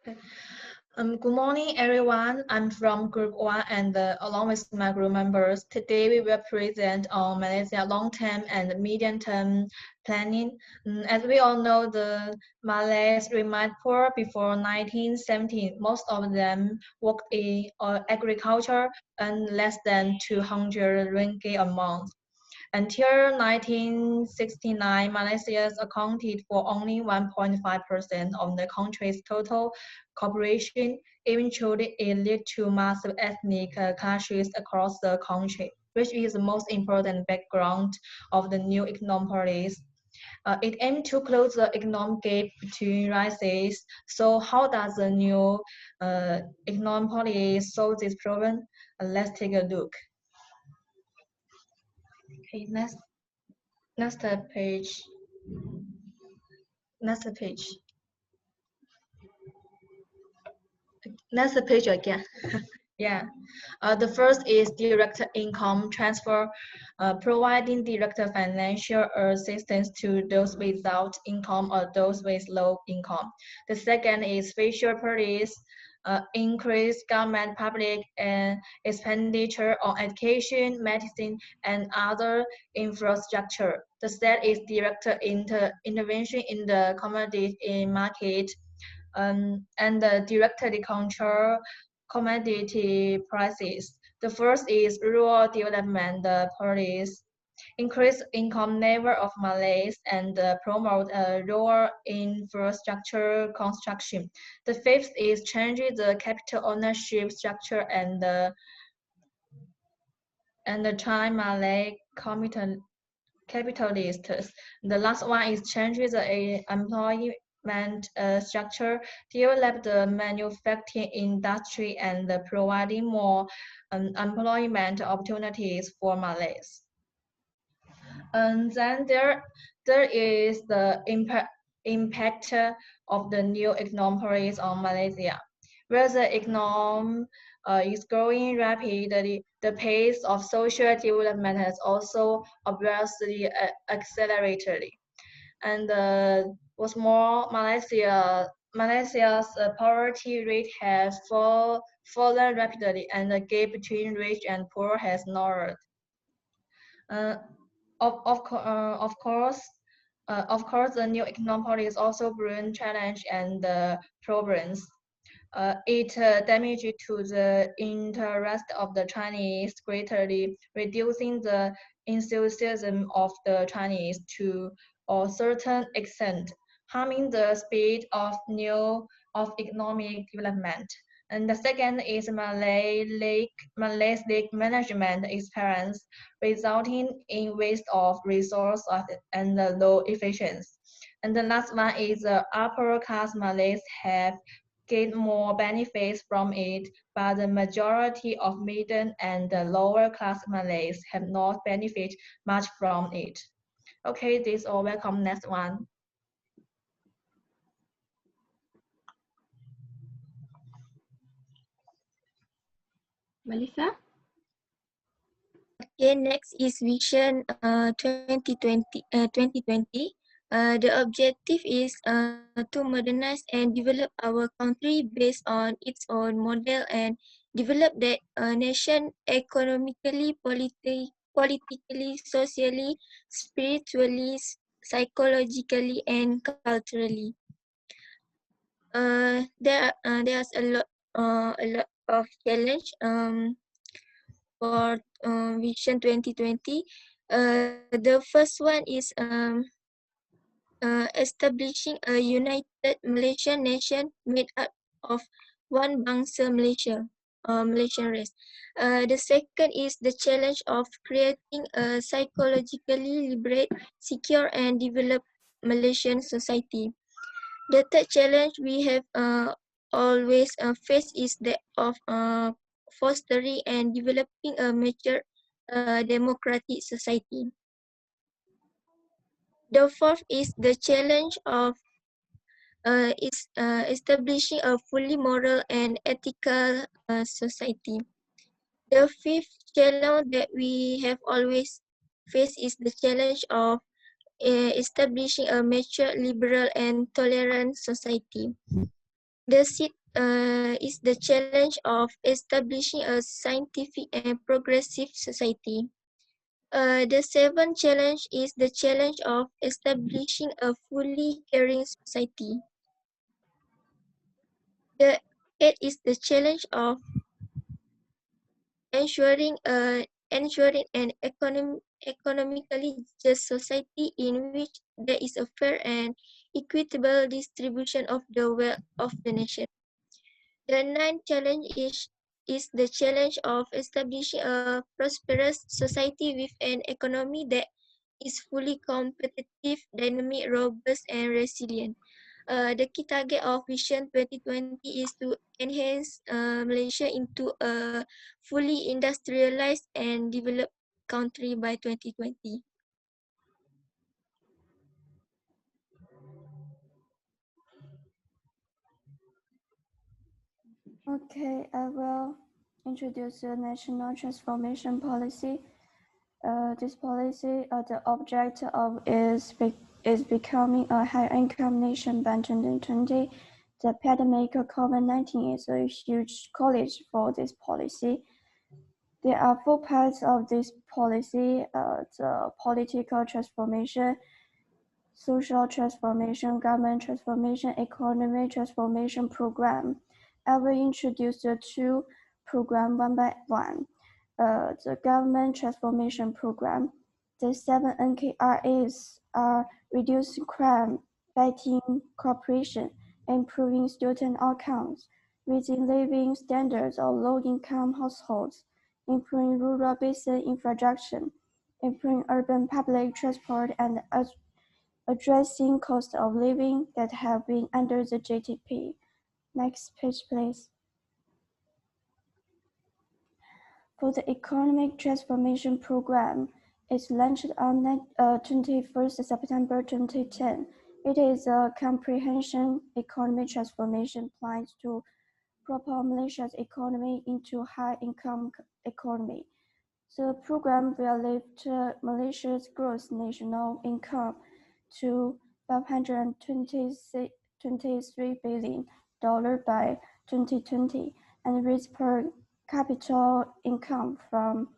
Okay. Good morning, everyone. I'm from Group 1 and along with my group members, today we will present on Malaysia long-term and medium-term planning. As we all know, the Malays remained poor before 1970. Most of them worked in agriculture and less than 200 ringgit a month. Until 1969, Malaysia accounted for only 1.5% of the country's total population. Eventually, it led to massive ethnic clashes across the country, which is the most important background of the new economic policy. It aimed to close the economic gap between races. So how does the new economic policy solve this problem? Let's take a look. Okay, next page. Next page. Next page again. Yeah. The first is direct income transfer, providing direct financial assistance to those without income or those with low income. The second is fiscal policy, increase government public expenditure on education, medicine, and other infrastructure. The third is direct intervention in the commodity market, and directly control commodity prices. The first is rural development policy, increase income level of Malays and promote rural infrastructure construction. The fifth is changing the capital ownership structure and the Thai Malay capitalists. The last one is changing the employment structure, develop the manufacturing industry, and providing more employment opportunities for Malays. And then there is the impact of the new economic policy on Malaysia. Where the economy is growing rapidly, the pace of social development has also obviously accelerated. And what's more, Malaysia's poverty rate has fallen rapidly, and the gap between rich and poor has narrowed. Uh, of course, the new economic policy also brings challenge and problems. It damaged to the interest of the Chinese, greatly reducing the enthusiasm of the Chinese to a certain extent, harming the speed of economic development. And the second is Malay's lake management experience, resulting in waste of resources and low efficiency. And the last one is the upper class Malays have gained more benefits from it, but the majority of middle and lower class Malays have not benefited much from it. Okay, this is all. Welcome. Next one. Malissa? Okay, next is Vision 2020. The objective is to modernize and develop our country based on its own model and develop the nation economically, politically, socially, spiritually, psychologically, and culturally. There's a lot of challenge for Vision 2020. The first one is establishing a united Malaysian nation made up of one bangsa Malaysia, Malaysian race. The second is the challenge of creating a psychologically liberate, secure, and developed Malaysian society. The third challenge we have always faced is that of fostering and developing a mature democratic society. The fourth is the challenge of establishing a fully moral and ethical society. The fifth challenge that we have always faced is the challenge of establishing a mature, liberal, and tolerant society. The sixth is the challenge of establishing a scientific and progressive society. The seventh challenge is the challenge of establishing a fully caring society. The eighth is the challenge of ensuring an economically just society in which there is a fair and equitable distribution of the wealth of the nation. The ninth challenge is the challenge of establishing a prosperous society with an economy that is fully competitive, dynamic, robust, and resilient. The key target of Vision 2020 is to enhance Malaysia into a fully industrialized and developed country by 2020. Okay, I will introduce the National Transformation Policy. This policy, the object of is becoming a high-income nation by 2020. The pandemic of COVID-19 is a huge challenge for this policy. There are four parts of this policy: the political transformation, social transformation, government transformation, economic transformation program. I will introduce the two programs one by one. The government transformation program. The 7 NKRAs are reducing crime, fighting corruption, improving student outcomes, raising living standards of low-income households, improving rural basic infrastructure, improving urban public transport, and addressing cost of living that have been under the GDP. Next page, please. For the Economic Transformation Program, it's launched on 21st September 2010. It is a comprehensive economic transformation plan to propel Malaysia's economy into high-income economy. The program will lift Malaysia's gross national income to $523 billion by 2020 and raise per capita income from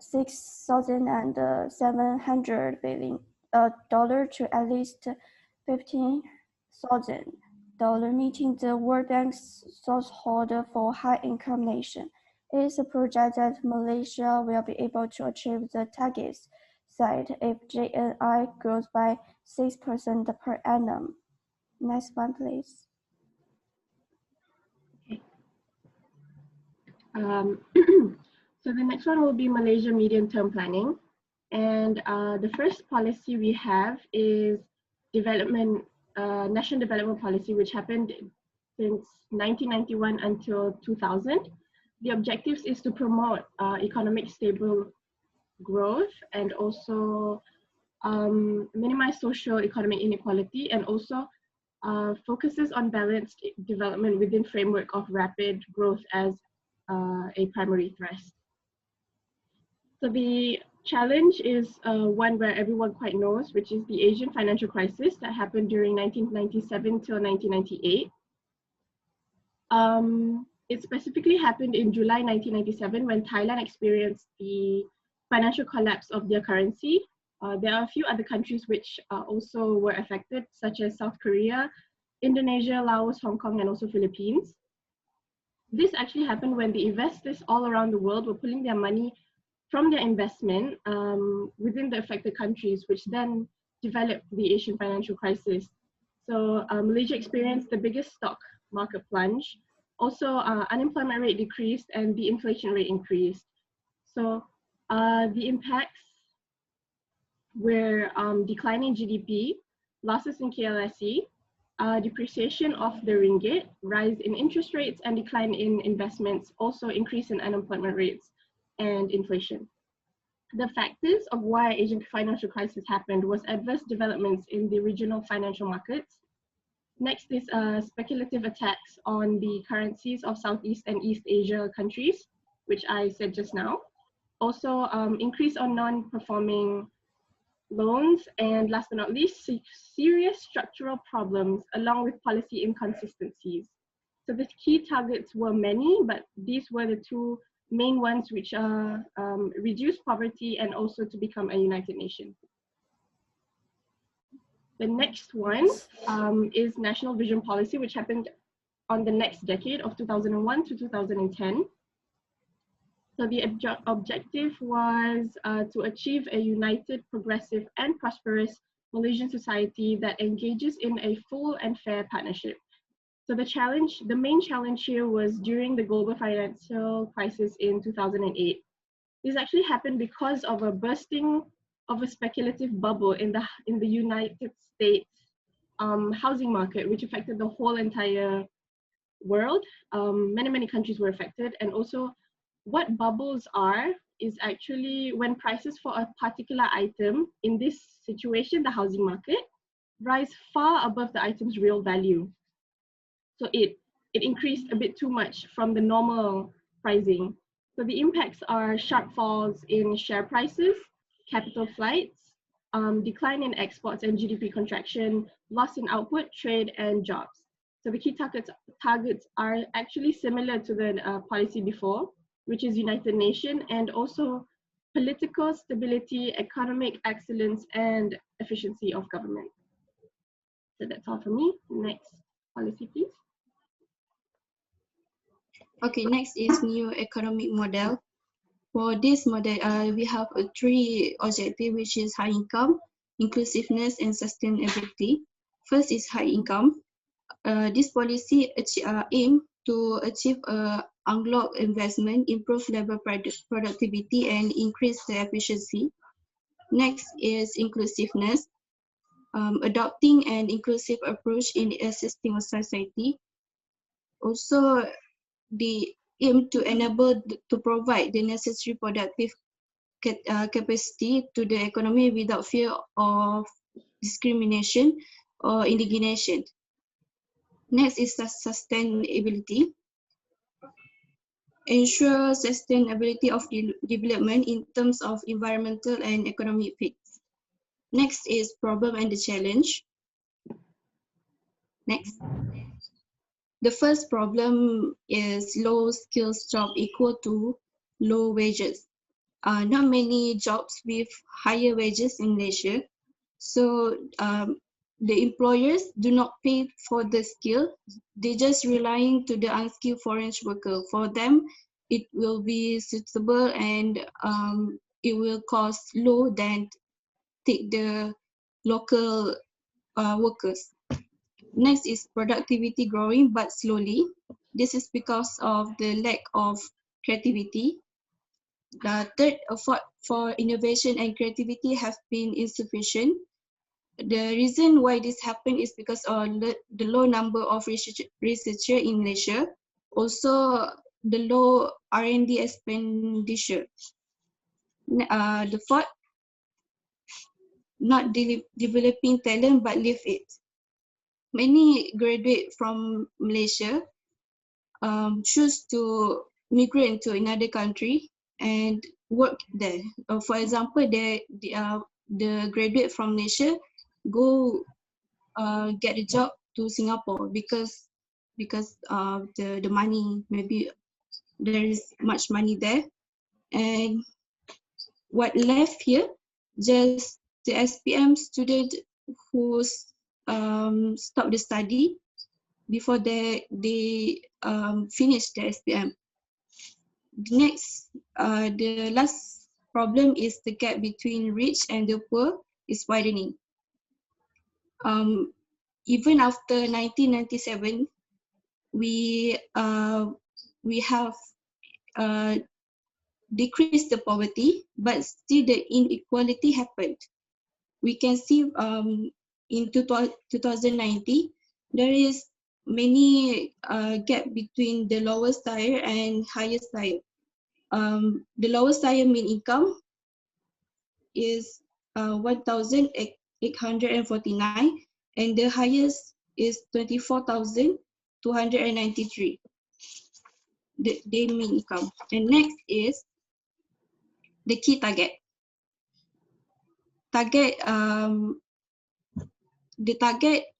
$6,700 billion to at least $15,000, meeting the World Bank's threshold for high-income nation. It is a project that Malaysia will be able to achieve the targets set if GNI grows by 6% per annum. Next one, please. Okay. So the next one will be Malaysia medium-term planning. And the first policy we have is National Development Policy, which happened since 1991 until 2000. The objectives is to promote economic stable growth and also minimize socio-economic inequality, and also focuses on balanced development within framework of rapid growth as a primary thrust. So the challenge is one where everyone quite knows, which is the Asian financial crisis that happened during 1997 till 1998. It specifically happened in July 1997 when Thailand experienced the financial collapse of their currency. There are a few other countries which also were affected, such as South Korea, Indonesia, Laos, Hong Kong, and also Philippines. This actually happened when the investors all around the world were pulling their money from their investment within the affected countries, which then developed the Asian financial crisis. So Malaysia experienced the biggest stock market plunge. Also, unemployment rate decreased and the inflation rate increased. So the impacts were declining GDP, losses in KLSE, depreciation of the ringgit, rise in interest rates, and decline in investments, also increase in unemployment rates and inflation. The factors of why Asian financial crisis happened was adverse developments in the regional financial markets. Next is speculative attacks on the currencies of Southeast and East Asia countries, which I said just now. Also, increase on non-performing loans, and last but not least, serious structural problems along with policy inconsistencies. So the key targets were many, but these were the two main ones, which are reduce poverty and also to become a united nation. The next one is National Vision Policy, which happened on the next decade of 2001 to 2010. So the objective was to achieve a united, progressive, and prosperous Malaysian society that engages in a full and fair partnership. So the main challenge here was during the global financial crisis in 2008. This actually happened because of a bursting of a speculative bubble in the United States housing market, which affected the whole entire world. Many countries were affected, and also what bubbles are is actually when prices for a particular item, in this situation, the housing market, rise far above the item's real value. So it increased a bit too much from the normal pricing. So the impacts are sharp falls in share prices, capital flights, decline in exports and GDP contraction, loss in output, trade, and jobs. So the key targets are actually similar to the policy before, which is United Nations, and also political stability, economic excellence, and efficiency of government. So that's all for me. Next policy, please. Okay, next is new economic model. For this model, we have three objectives, which is high income, inclusiveness, and sustainability. First is high income. This policy aim to achieve unlock investment, improve labor productivity, and increase the efficiency. Next is inclusiveness, adopting an inclusive approach in assisting society. Also, the aim to enable to provide the necessary productive capacity to the economy without fear of discrimination or indignation. Next is sustainability. Ensure sustainability of development in terms of environmental and economic fits. Next is problem and the challenge. Next. The first problem is low skills job equal to low wages. Not many jobs with higher wages in Malaysia. So the employers do not pay for the skill. They just relying to the unskilled foreign worker. For them, it will be suitable and it will cost low than take the local workers. Next is productivity growing but slowly. This is because of the lack of creativity. The third, for innovation and creativity have been insufficient. The reason why this happened is because of the low number of researchers in Malaysia. Also, the low R&D expenditure. The fourth, not developing talent but leave it. Many graduate from Malaysia choose to migrate to another country and work there. For example, the graduate from Malaysia go get a job to Singapore because the money, maybe there is much money there. And what left here, just the SPM student who stop the study before they finish the SPM. Next, the last problem is the gap between rich and the poor is widening. Even after 1997, we have decreased the poverty, but still the inequality happened. We can see in 2019, there is many gap between the lowest tier and highest tier. The lowest tier mean income is 1,849, and the highest is 24,293. The mean income. And next is the key target. target,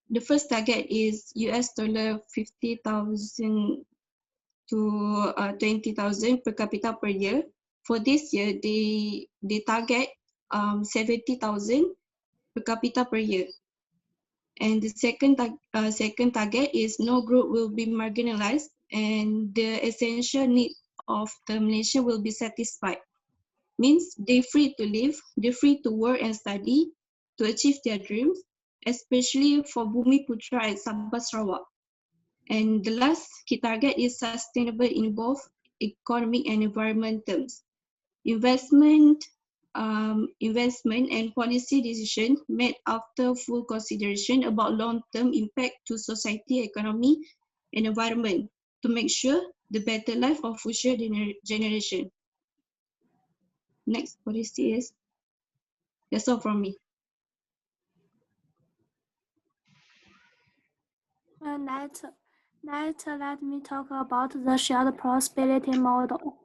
the first target is $50,000 to 20,000 per capita per year. For this year, they target 70,000 per capita per year. And the second target is no group will be marginalized and the essential need of the Malaysia will be satisfied. Means they're free to live, they're free to work and study to achieve their dreams, especially for Bumi Putra and Sabah Sarawak. And the last key target is sustainable in both economic and environment terms. Investment and policy decision made after full consideration about long-term impact to society, economy, and environment to make sure the better life of future generation. Next policy is, that's all from me. Next, let me talk about the shared prosperity model.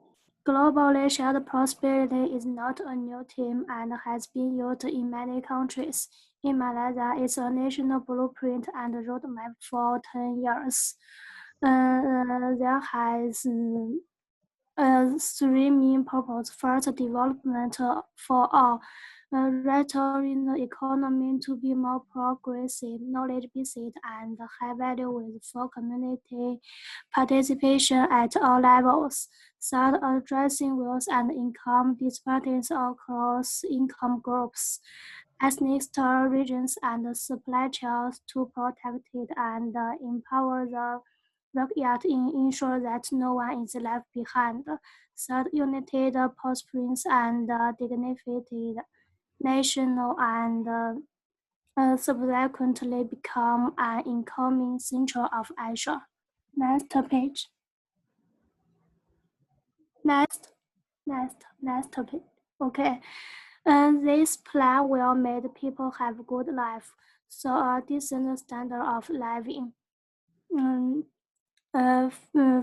Globally, shared prosperity is not a new term and has been used in many countries. In Malaysia, it's a national blueprint and roadmap for 10 years. There has three main purposes. First, development for all, restoring the economy to be more progressive, knowledge-based, and high value with full community participation at all levels. Third, addressing wealth and income disparities across income groups, ethnic regions, and supply chains to protect it and empower the yet ensure that no one is left behind. Third, united, prosperous, and dignified national and subsequently become an incoming center of Asia. Next page. Next page. Okay. This plan will make people have a good life, so a decent standard of living.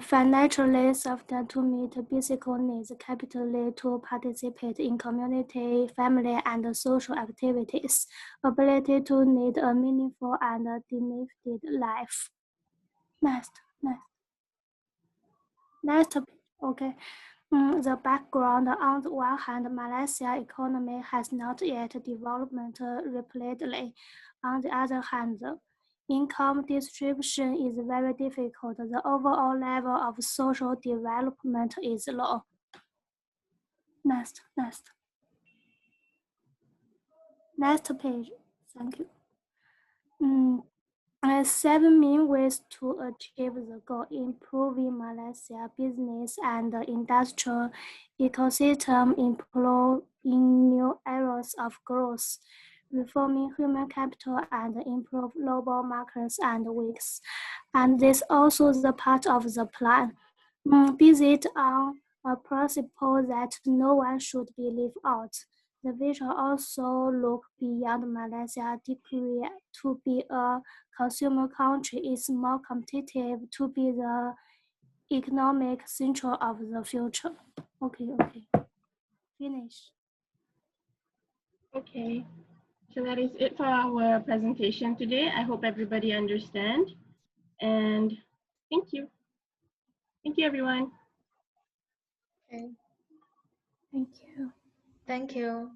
Financially sufficient to meet basic needs, capitally to participate in community, family, and social activities, ability to lead a meaningful and dignified life. Next. Okay. The background: on the one hand, Malaysia's economy has not yet developed rapidly. On the other hand, income distribution is very difficult. The overall level of social development is low. Next page. Thank you. 7 main ways to achieve the goal: improving Malaysia business and industrial ecosystem, employing new areas of growth, reforming human capital, and improve global markets and weeks. And this also the part of the plan. Based on a principle that no one should be left out. The vision also look beyond Malaysia degree to be a consumer country is more competitive to be the economic center of the future. Okay. Finish. Okay, so that is it for our presentation today. I hope everybody understand, and thank you. Thank you, everyone. Okay. Thank you. Thank you.